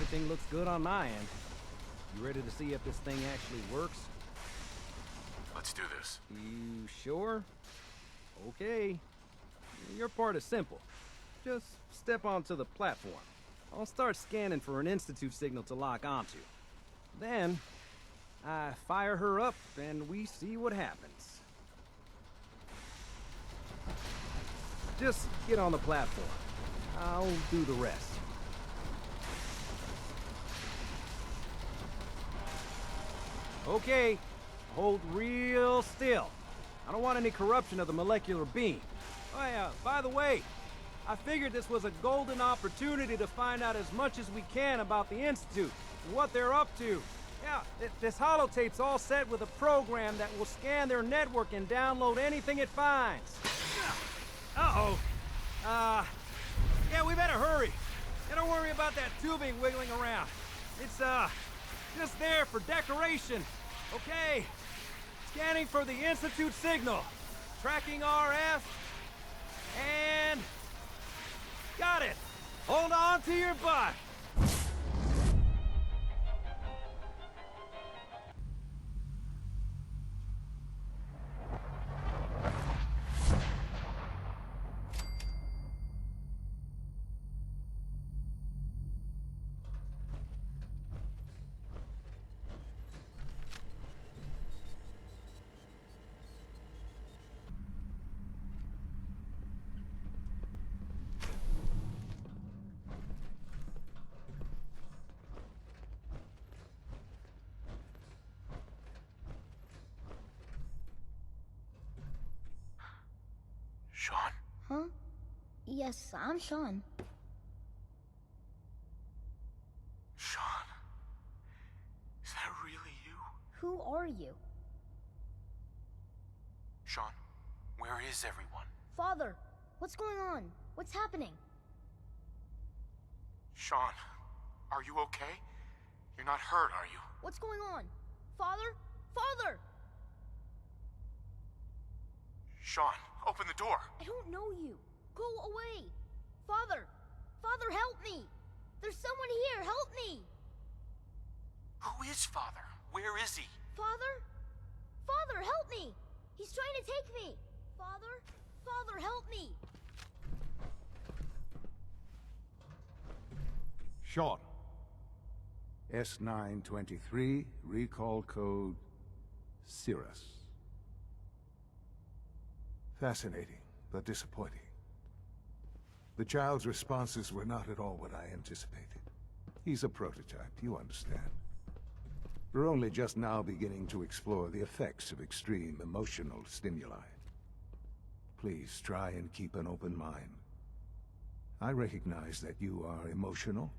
Everything looks good on my end. You ready to see if this thing actually works? Let's do this. You sure? Okay. Your part is simple. Just step onto the platform. I'll start scanning for an Institute signal to lock onto. Then, I fire her up and we see what happens. Just get on the platform. I'll do the rest. Okay, hold real still. I don't want any corruption of the molecular beam. Oh yeah, by the way, I figured this was a golden opportunity to find out as much as we can about the Institute and what they're up to. Yeah, this holotape's all set with a program that will scan their network and download anything it finds. Uh-oh. Yeah, we better hurry. And don't worry about that tubing wiggling around. It's, just there for decoration. Okay. Scanning for the Institute signal. Tracking RF. And... got it. Hold on to your butt. Sean? Huh? Yes, I'm Sean. Sean? Is that really you? Who are you? Sean, where is everyone? Father, what's going on? What's happening? Sean, are you okay? You're not hurt, are you? What's going on? Father? Father! Sean, open the door. I don't know you. Go away. Father! Father, help me! There's someone here, help me! Who is Father? Where is he? Father? Father, help me! He's trying to take me! Father? Father, help me! Sean. S923, recall code Cirrus. Fascinating, but disappointing. The child's responses were not at all what I anticipated. He's a prototype, you understand. We're only just now beginning to explore the effects of extreme emotional stimuli. Please try and keep an open mind. I recognize that you are emotional,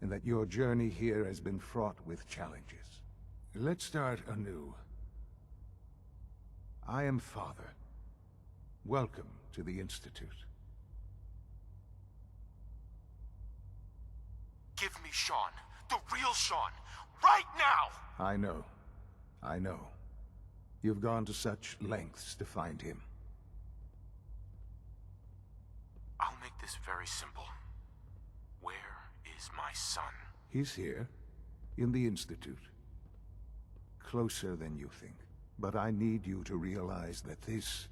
and that your journey here has been fraught with challenges. Let's start anew. I am Father. Welcome to the Institute. Give me Sean. The real Sean. Right now! I know. I know. You've gone to such lengths to find him. I'll make this very simple. Where is my son? He's here, in the Institute. Closer than you think. But I need you to realize that this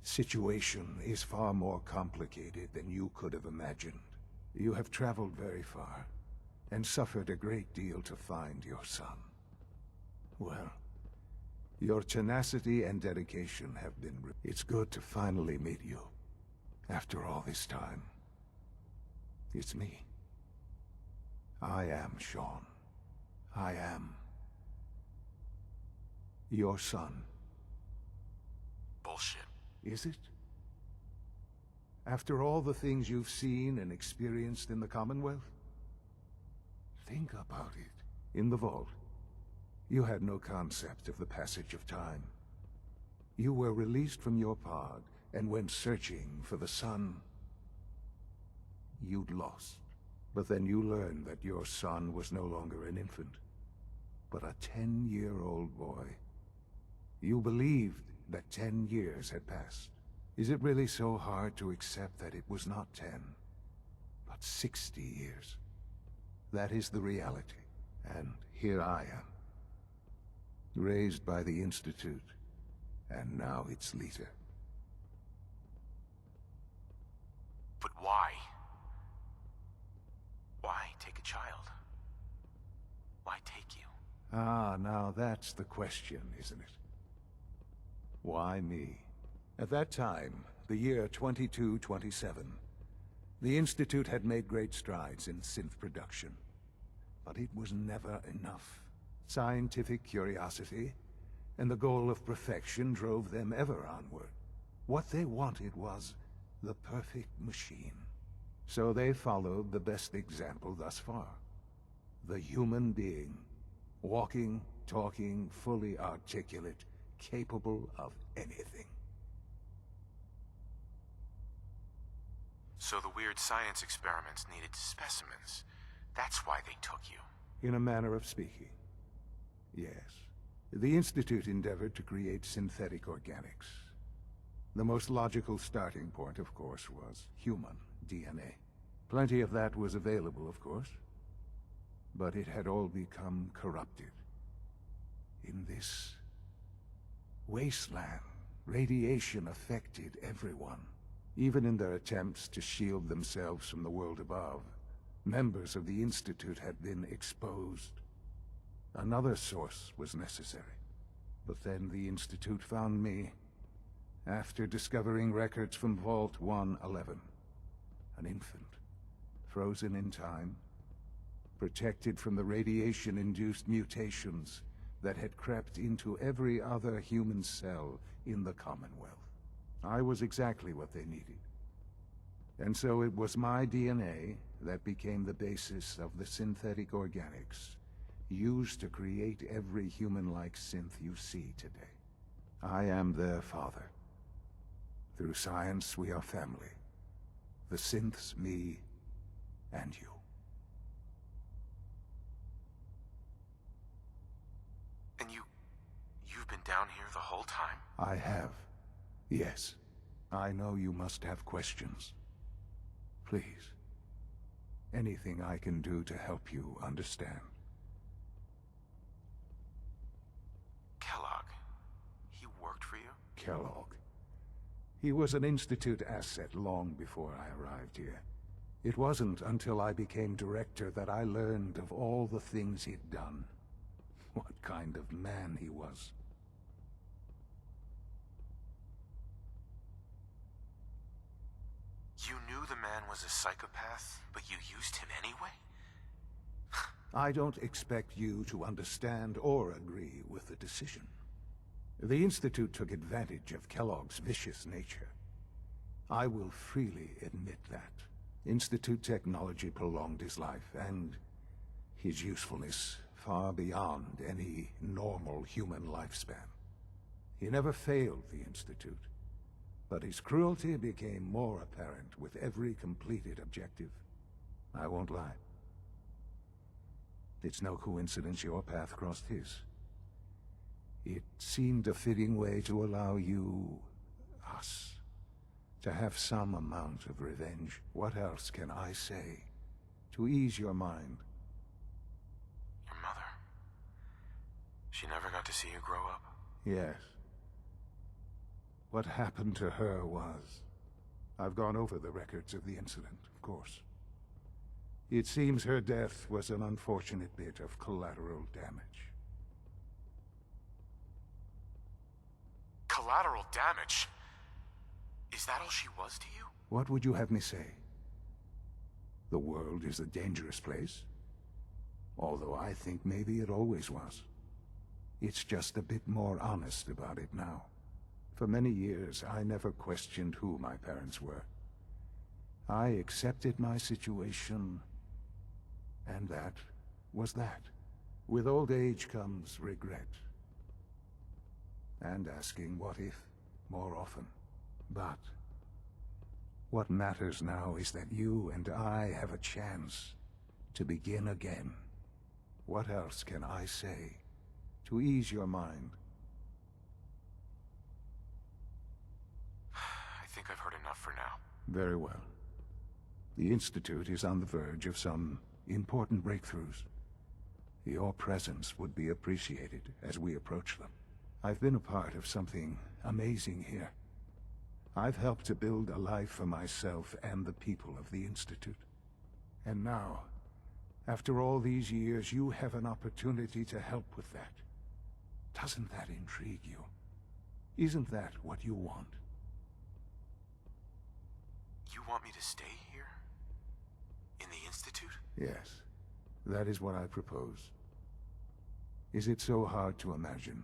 situation is far more complicated than you could have imagined. You have traveled very far, and suffered a great deal to find your son. Well, your tenacity and dedication have been... It's good to finally meet you, after all this time. It's me. I am Sean. I am... your son. Bullshit. Is it? After all the things you've seen and experienced in the Commonwealth? Think about it. In the vault, you had no concept of the passage of time. You were released from your pod and went searching for the sun you'd lost. But then you learned that your son was no longer an infant, but a 10-year-old boy. You believed that 10 years had passed. Is it really so hard to accept that it was not 10, but 60 years? That is the reality. And here I am. Raised by the Institute, and now its leader. But why? Why take a child? Why take you? Ah, now that's the question, isn't it? Why me? At that time, the year 2227, the Institute had made great strides in synth production. But it was never enough. Scientific curiosity and the goal of perfection drove them ever onward. What they wanted was the perfect machine. So they followed the best example thus far. The human being. Walking, talking, fully articulate, capable of anything. So the weird science experiments needed specimens. That's why they took you. In a manner of speaking. Yes. The Institute endeavored to create synthetic organics. The most logical starting point, of course, was human DNA. Plenty of that was available, of course. But it had all become corrupted. In this wasteland, radiation affected everyone. Even in their attempts to shield themselves from the world above, members of the Institute had been exposed. Another source was necessary. But then the Institute found me, after discovering records from Vault 111. An infant, frozen in time, protected from the radiation-induced mutations that had crept into every other human cell in the Commonwealth. I was exactly what they needed. And so it was my DNA that became the basis of the synthetic organics used to create every human-like synth you see today. I am their father. Through science, we are family. The synths, me, and you. And you've been down here the whole time? I have. Yes. I know you must have questions. Please. Anything I can do to help you understand. Kellogg. He worked for you? Kellogg. He was an Institute asset long before I arrived here. It wasn't until I became director that I learned of all the things he'd done. What kind of man he was. You knew the man was a psychopath, but you used him anyway? I don't expect you to understand or agree with the decision. The Institute took advantage of Kellogg's vicious nature. I will freely admit that. Institute technology prolonged his life, and his usefulness far beyond any normal human lifespan. He never failed the Institute, but his cruelty became more apparent with every completed objective. I won't lie. It's no coincidence your path crossed his. It seemed a fitting way to allow you, us, to have some amount of revenge. What else can I say to ease your mind? Your mother. She never got to see you grow up? Yes. What happened to her was... I've gone over the records of the incident, of course. It seems her death was an unfortunate bit of collateral damage. Collateral damage? Is that all she was to you? What would you have me say? The world is a dangerous place. Although I think maybe it always was. It's just a bit more honest about it now. For many years, I never questioned who my parents were. I accepted my situation, and that was that. With old age comes regret. And asking what if more often. But what matters now is that you and I have a chance to begin again. What else can I say to ease your mind? I think I've heard enough for now. Very well. The Institute is on the verge of some important breakthroughs. Your presence would be appreciated as we approach them. I've been a part of something amazing here. I've helped to build a life for myself and the people of the Institute. And now, after all these years, you have an opportunity to help with that. Doesn't that intrigue you? Isn't that what you want? You want me to stay here? In the Institute? Yes, that is what I propose. Is it so hard to imagine?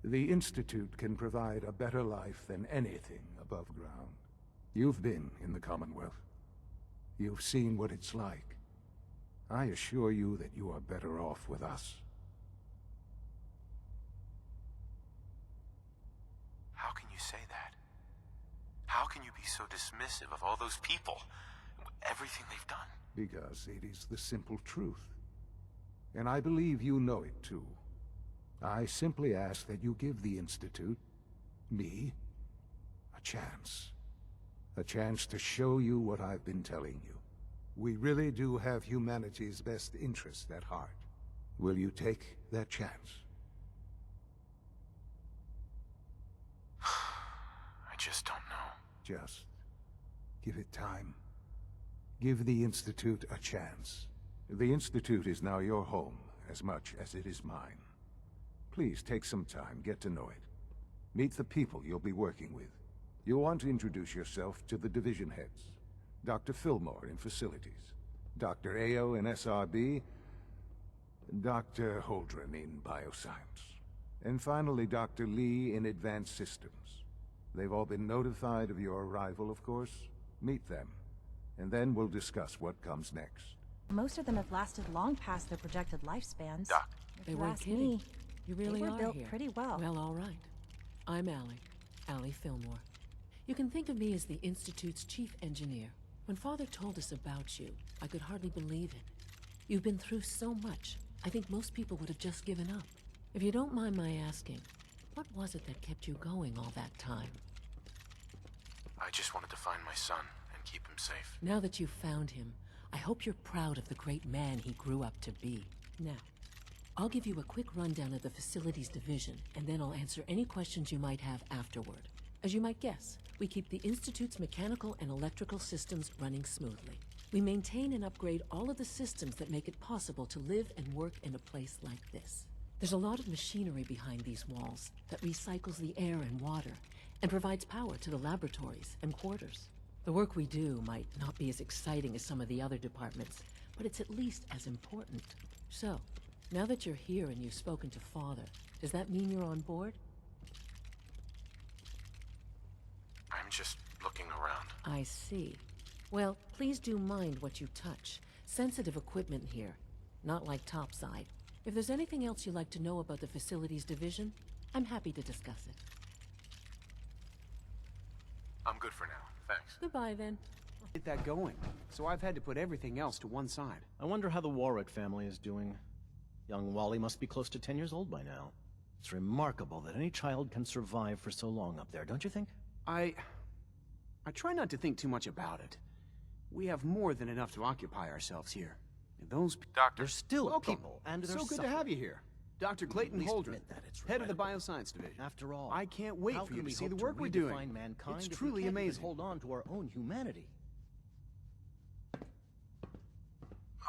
The Institute can provide a better life than anything above ground. You've been in the Commonwealth. You've seen what it's like. I assure you that you are better off with us. How can you say that? How can you be so dismissive of all those people? Everything they've done? Because it is the simple truth. And I believe you know it too. I simply ask that you give the Institute, me, a chance. A chance to show you what I've been telling you. We really do have humanity's best interest at heart. Will you take that chance? I just don't know. Just give it time. Give the Institute a chance. The Institute is now your home as much as it is mine. Please take some time, get to know it. Meet the people you'll be working with. You'll want to introduce yourself to the division heads. Dr. Fillmore in Facilities, Dr. Ayo in SRB, Dr. Holdren in Bioscience, and finally Dr. Lee in Advanced Systems. They've all been notified of your arrival, of course. Meet them, and then we'll discuss what comes next. Most of them have lasted long past their projected lifespans. Doc. If They you weren't ask kidding. me, You really they were are built here. pretty well. Well, all right. I'm Allie Fillmore. You can think of me as the Institute's chief engineer. When Father told us about you, I could hardly believe it. You've been through so much, I think most people would have just given up. If you don't mind my asking, what was it that kept you going all that time? I just wanted to find my son and keep him safe. Now that you've found him, I hope you're proud of the great man he grew up to be. Now, I'll give you a quick rundown of the Facilities Division, and then I'll answer any questions you might have afterward. As you might guess, we keep the Institute's mechanical and electrical systems running smoothly. We maintain and upgrade all of the systems that make it possible to live and work in a place like this. There's a lot of machinery behind these walls that recycles the air and water and provides power to the laboratories and quarters. The work we do might not be as exciting as some of the other departments, but it's at least as important. So, now that you're here and you've spoken to Father, does that mean you're on board? I'm just looking around. I see. Well, please do mind what you touch. Sensitive equipment here, not like topside. If there's anything else you'd like to know about the Facilities Division, I'm happy to discuss it. I'm good for now, thanks. Goodbye, then. Get that going, so I've had to put everything else to one side. I wonder how the Warwick family is doing. Young Wally must be close to 10 years old by now. It's remarkable that any child can survive for so long up there, don't you think? I try not to think too much about it. We have more than enough to occupy ourselves here. And those Doctor, They're still welcome. people, and they're so good suffering. to have you here. Dr. Clayton At least Holdren, admit that it's head of the regrettable. Bioscience Division. After all, I can't wait how for you can to we see hope the work we're doing. redefine mankind It's if we truly can't even amazing. hold on to our own humanity?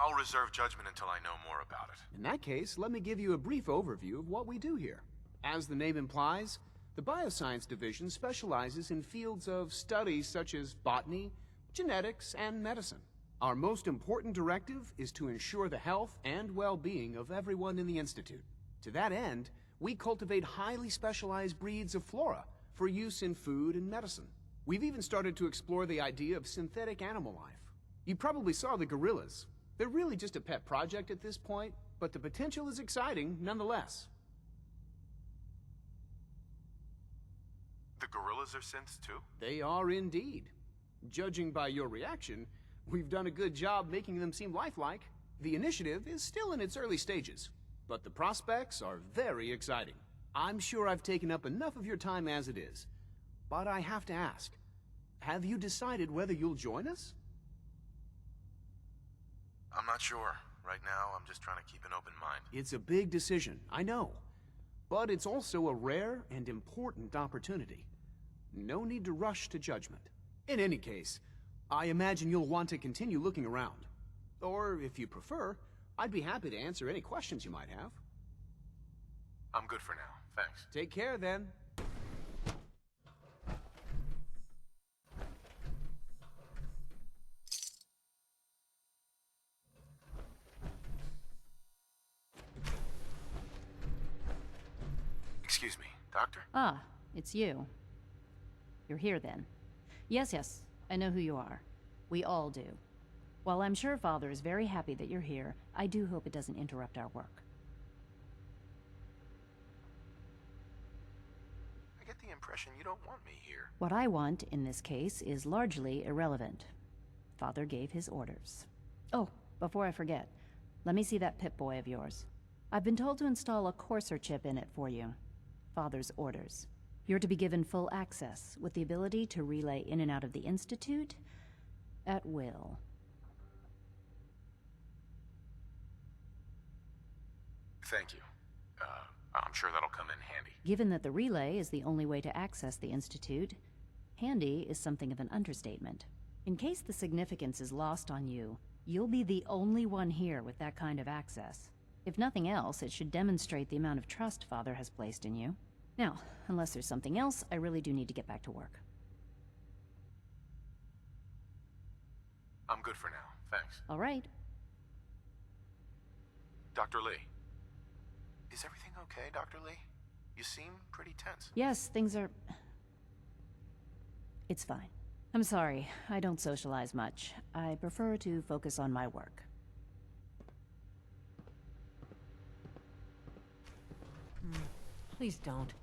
I'll reserve judgment until I know more about it. In that case, let me give you a brief overview of what we do here. As the name implies, the Bioscience Division specializes in fields of studies such as botany, genetics, and medicine. Our most important directive is to ensure the health and well-being of everyone in the Institute. To that end, we cultivate highly specialized breeds of flora for use in food and medicine. We've even started to explore the idea of synthetic animal life. You probably saw the gorillas. They're really just a pet project at this point, but the potential is exciting nonetheless. The gorillas are synths too? They are indeed. Judging by your reaction, we've done a good job making them seem lifelike. The initiative is still in its early stages, but the prospects are very exciting. I'm sure I've taken up enough of your time as it is, but I have to ask, have you decided whether you'll join us? I'm not sure. Right now, I'm just trying to keep an open mind. It's a big decision, I know. But it's also a rare and important opportunity. No need to rush to judgment. In any case, I imagine you'll want to continue looking around. Or, if you prefer, I'd be happy to answer any questions you might have. I'm good for now. Thanks. Take care, then. Excuse me, Doctor? Ah, it's you. You're here then. Yes, I know who you are. We all do. While I'm sure Father is very happy that you're here, I do hope it doesn't interrupt our work. I get the impression you don't want me here. What I want, in this case, is largely irrelevant. Father gave his orders. Oh, before I forget, let me see that Pip-Boy of yours. I've been told to install a Courser chip in it for you. Father's orders. You're to be given full access, with the ability to relay in and out of the Institute at will. Thank you. I'm sure that'll come in handy. Given that the relay is the only way to access the Institute, handy is something of an understatement. In case the significance is lost on you, you'll be the only one here with that kind of access. If nothing else, it should demonstrate the amount of trust Father has placed in you. Now, unless there's something else, I really do need to get back to work. I'm good for now. Thanks. All right. Dr. Lee. Is everything okay, Dr. Lee? You seem pretty tense. Yes, things are... It's fine. I'm sorry, I don't socialize much. I prefer to focus on my work. Please don't.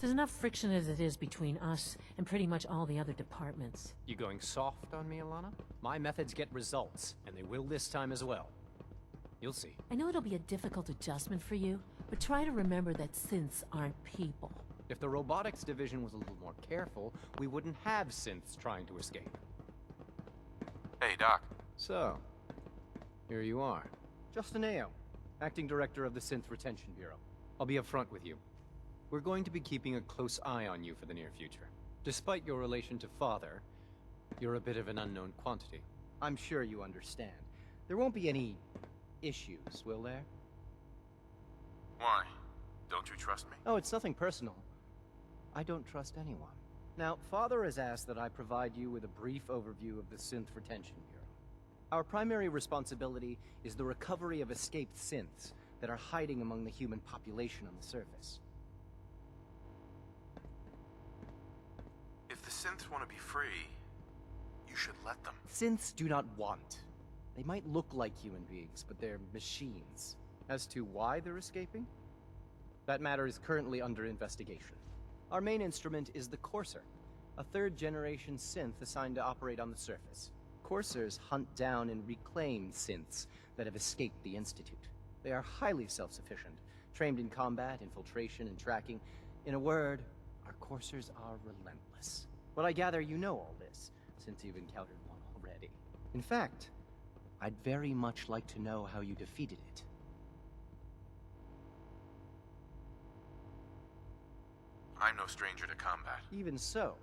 There's enough friction as it is between us and pretty much all the other departments. You going soft on me, Alana? My methods get results, and they will this time as well. You'll see. I know it'll be a difficult adjustment for you, but try to remember that synths aren't people. If the robotics division was a little more careful, we wouldn't have synths trying to escape. Hey, Doc. So, here you are. Justin Ayo, Acting Director of the Synth Retention Bureau. I'll be upfront with you. We're going to be keeping a close eye on you for the near future. Despite your relation to Father, you're a bit of an unknown quantity. I'm sure you understand. There won't be any issues, will there? Why? Don't you trust me? Oh, it's nothing personal. I don't trust anyone. Now, Father has asked that I provide you with a brief overview of the Synth Retention Bureau. Our primary responsibility is the recovery of escaped synths that are hiding among the human population on the surface. If the synths want to be free, you should let them. Synths do not want. They might look like human beings, but they're machines. As to why they're escaping? That matter is currently under investigation. Our main instrument is the Courser, a third-generation synth assigned to operate on the surface. Coursers hunt down and reclaim synths that have escaped the Institute. They are highly self-sufficient, trained in combat, infiltration, and tracking. In a word, our Coursers are relentless. But I gather you know all this, since you've encountered one already. In fact, I'd very much like to know how you defeated it. I'm no stranger to combat. Even so,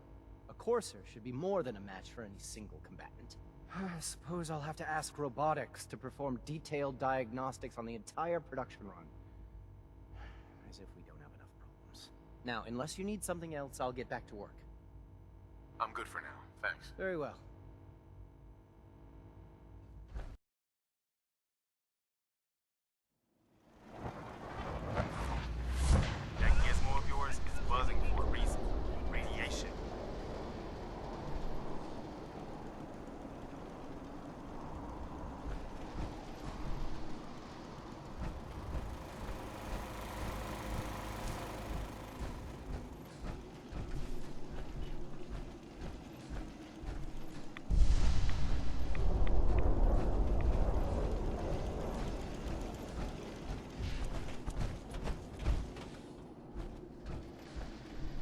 a Courser should be more than a match for any single combatant. I suppose I'll have to ask robotics to perform detailed diagnostics on the entire production run. As if we don't have enough problems. Now, unless you need something else, I'll get back to work. I'm good for now. Thanks. Very well. That gizmo of yours is buzzing for a reason. Radiation.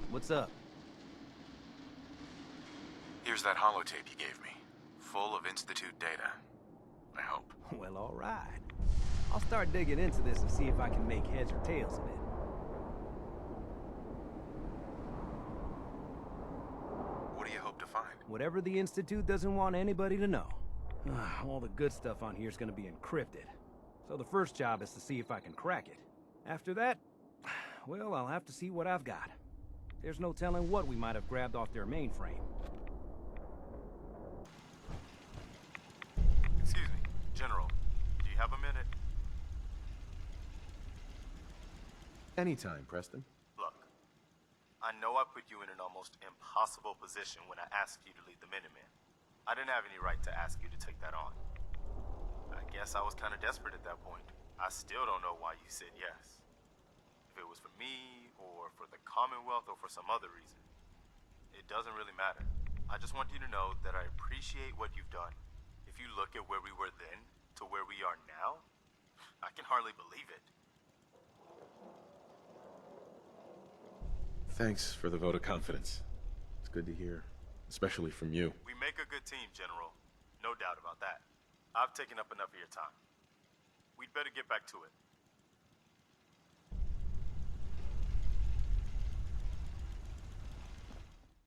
What's up? Here's that holotape you gave me. Full of Institute data. I hope. Well, all right. I'll start digging into this and see if I can make heads or tails of it. What do you hope to find? Whatever the Institute doesn't want anybody to know. All the good stuff on here is gonna be encrypted. So the first job is to see if I can crack it. After that, well, I'll have to see what I've got. There's no telling what we might have grabbed off their mainframe. Excuse me, General. Do you have a minute? Anytime, Preston. Look, I know I put you in an almost impossible position when I asked you to lead the Minutemen. I didn't have any right to ask you to take that on. I guess I was kind of desperate at that point. I still don't know why you said yes. If it was for me, or for the Commonwealth, or for some other reason. It doesn't really matter. I just want you to know that I appreciate what you've done. If you look at where we were then, to where we are now, I can hardly believe it. Thanks for the vote of confidence. It's good to hear, especially from you. We make a good team, General. No doubt about that. I've taken up enough of your time. We'd better get back to it.